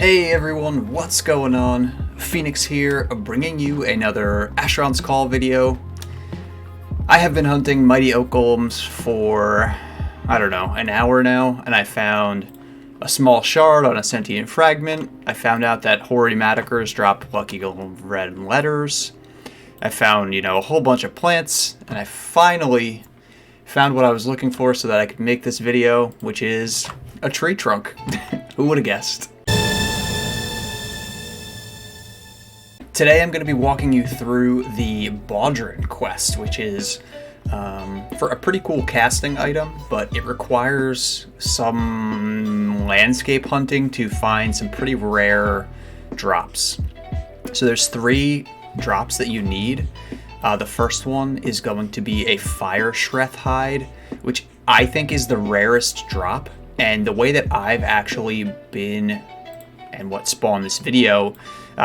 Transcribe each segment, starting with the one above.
Hey everyone, what's going on? Phoenix here, bringing you another Asheron's Call video. I have been hunting mighty oak golems for, I don't know, an hour now, and I found a small shard on a sentient fragment. I found out that hoary maticers drop lucky golem red letters. I found, a whole bunch of plants, and I finally found what I was looking for so that I could make this video, which is a tree trunk. Who would have guessed? Today I'm going to be walking you through the Buadren Quest, which is for a pretty cool casting item, but it requires some landscape hunting to find some pretty rare drops. So there's 3 drops that you need. The first one is going to be a Fire Shreth Hide, which I think is the rarest drop. And the way that I've actually been, and what spawned this video,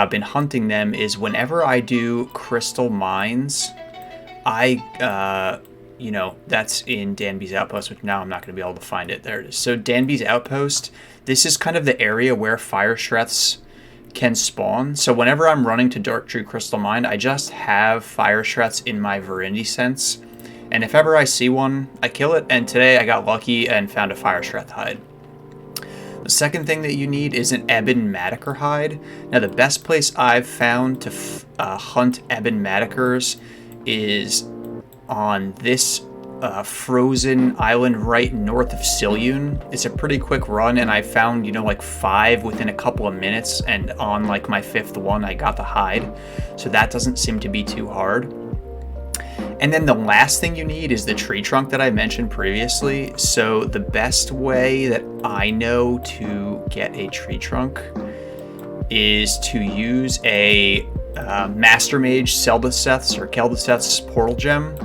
been hunting them is whenever I do crystal mines, that's in Danby's Outpost, which now I'm not going to be able to find it. There it is. So Danby's Outpost, this is kind of the area where Fire Shreths can spawn. So whenever I'm running to Dark Tree Crystal Mine, I just have Fire Shreths in my Virindi sense. And if ever I see one, I kill it. And today I got lucky and found a Fire Shreth Hide. The second thing that you need is an Ebon Matiker hide. Now the best place I've found to hunt Ebon Matikers is on this frozen island right north of Silyun. It's a pretty quick run, and I found, like 5 within a couple of minutes, and on like my 5th one I got the hide. So that doesn't seem to be too hard. And then the last thing you need is the tree trunk that I mentioned previously. So the best way that I know to get a tree trunk is to use a Master Mage Seldaseth's or Keldaseth's portal gem.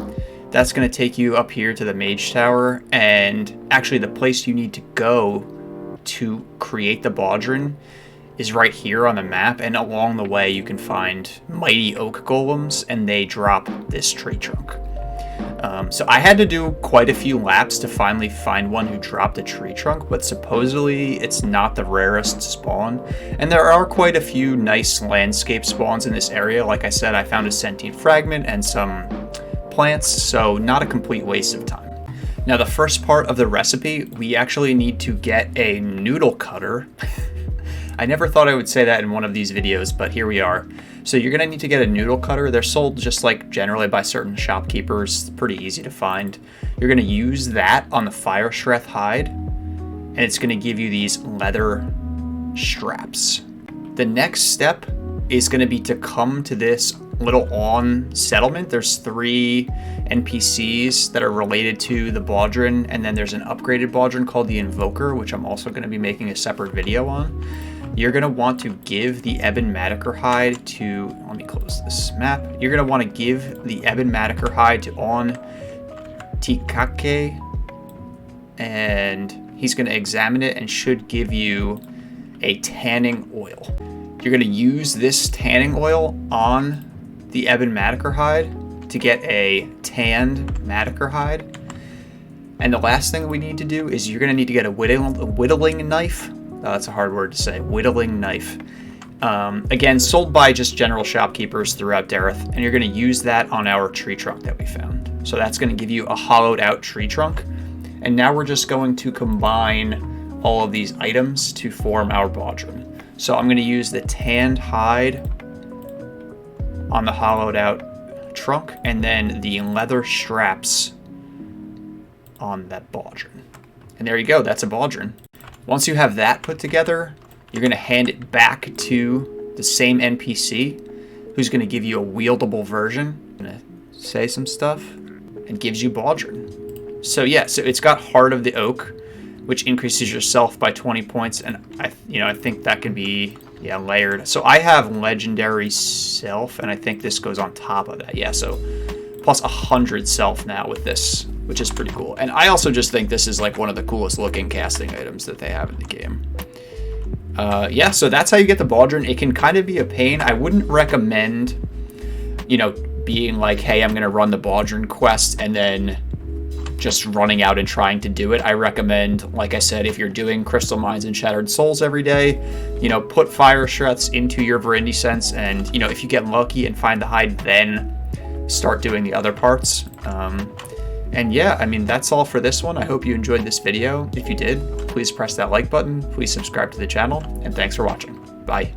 That's going to take you up here to the Mage Tower, and actually the place you need to go to create the Buadren is right here on the map, and along the way you can find mighty oak golems, and they drop this tree trunk. So I had to do quite a few laps to finally find one who dropped a tree trunk, but supposedly it's not the rarest spawn, and there are quite a few nice landscape spawns in this area. Like I said, I found a sentient fragment and some plants, so not a complete waste of time. Now the first part of the recipe, we actually need to get a noodle cutter. I never thought I would say that in one of these videos, but here we are. So you're going to need to get a noodle cutter. They're sold just like generally by certain shopkeepers. It's pretty easy to find. You're going to use that on the Fire Shreth Hide, and it's going to give you these leather straps. The next step is going to be to come to this little on settlement. There's 3 NPCs that are related to the Buadren, and then there's an upgraded Buadren called the Invoker, which I'm also going to be making a separate video on. You're going to want to give the Ebon Matiker hide to, let me close this map. You're going to want to give the Ebon Matiker hide to On Tikake, and he's going to examine it and should give you a tanning oil. You're going to use this tanning oil on the Ebon Matiker hide to get a tanned Matiker hide. And the last thing we need to do is you're going to need to get a whittling knife. That's a hard word to say. Whittling knife. Again, sold by just general shopkeepers throughout Dareth, and you're going to use that on our tree trunk that we found. So that's going to give you a hollowed out tree trunk. And now we're just going to combine all of these items to form our Buadren. So I'm going to use the tanned hide on the hollowed out trunk, and then the leather straps on that Buadren. And there you go, that's a Buadren. Once you have that put together, you're going to hand it back to the same NPC, who's going to give you a wieldable version. Going to say some stuff, and gives you Buadren. So yeah, so it's got Heart of the Oak, which increases your self by 20 points, and I think that can be layered. So I have Legendary Self, and I think this goes on top of that. Yeah, so plus 100 self now with this, which is pretty cool. And I also just think this is like one of the coolest looking casting items that they have in the game. So that's how you get the Buadren. It can kind of be a pain. I wouldn't recommend, being like, hey, I'm going to run the Buadren quest and then just running out and trying to do it. I recommend, like I said, if you're doing crystal mines and shattered souls every day, you know, put fire shreths into your Verendi Sense, and, you know, if you get lucky and find the hide, then start doing the other parts. And yeah, I mean, that's all for this one. I hope you enjoyed this video. If you did, please press that like button, please subscribe to the channel, and thanks for watching. Bye.